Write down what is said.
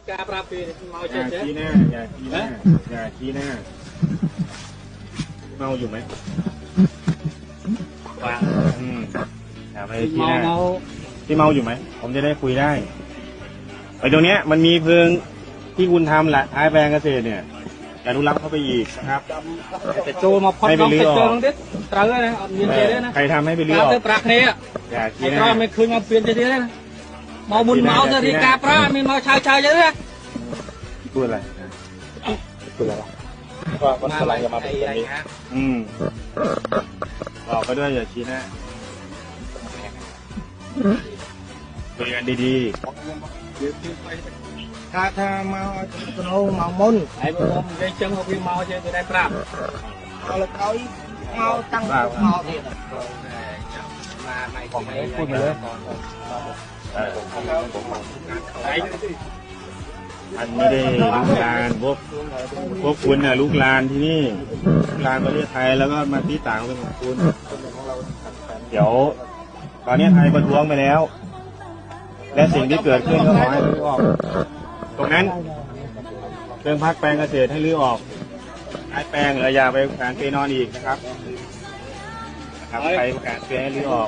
กาปราปีเมาเจ็บ ชี้หน้าอย่าชี้หน้าอย่าชี้หน้าเมาอยู่ไหมอย่าไปชี้หน้าที่เมาอยู่ไหมผมจะได้คุยได้ไอ้ตรงเนี้ยมันมีเพิงที่คุณทำแหละท้ายแปลงเกษตรเนี่ยอนุรักษ์เข้าไปอีกนะครับแต่โจมาพอดน้องไปเจอน้องเด็ดตราเลยนะยืนเจได้นะ ใครทำให้ไปเลือก เตอปรากเนี่ยอย่า ไอ้ ชี้ห ตรา น้า ไม่คืนมาเปลี่ยนจะดีเลยนะเมาบุญเมาจะดีกาปรามีเมาชายเยอะนะ พูดอะไรพูดอะไรก็มันกำลังจะมาเป็นแบบนี้บอกก็ด้วยอย่าชี้หน้าคุยกันดีๆถ้าเมาโนเมามุนไอ้พวกมึงได้จังเขาพี่เมาจะได้ปราบ เอาละเขาเมาตั้งเมาเองพูดมาเลยอันไม่ได้ลูกลานพวกคุณน่ะลูกลานที่นี่ลูกลานประเทศไทยแล้วก็มาที่ต่างเป็นของคุณเดี๋ยวตอนนี้ไทยประท้วงไปแล้วและสิ่งที่เกิดขึ้นก็ขอให้รื้อออกตรงนั้นเครื่องพักแปลงเกษตรให้รื้อออกให้แปลงอย่าไปประกาศเปนอนอีกนะครับใครประกาศเปให้รื้อออก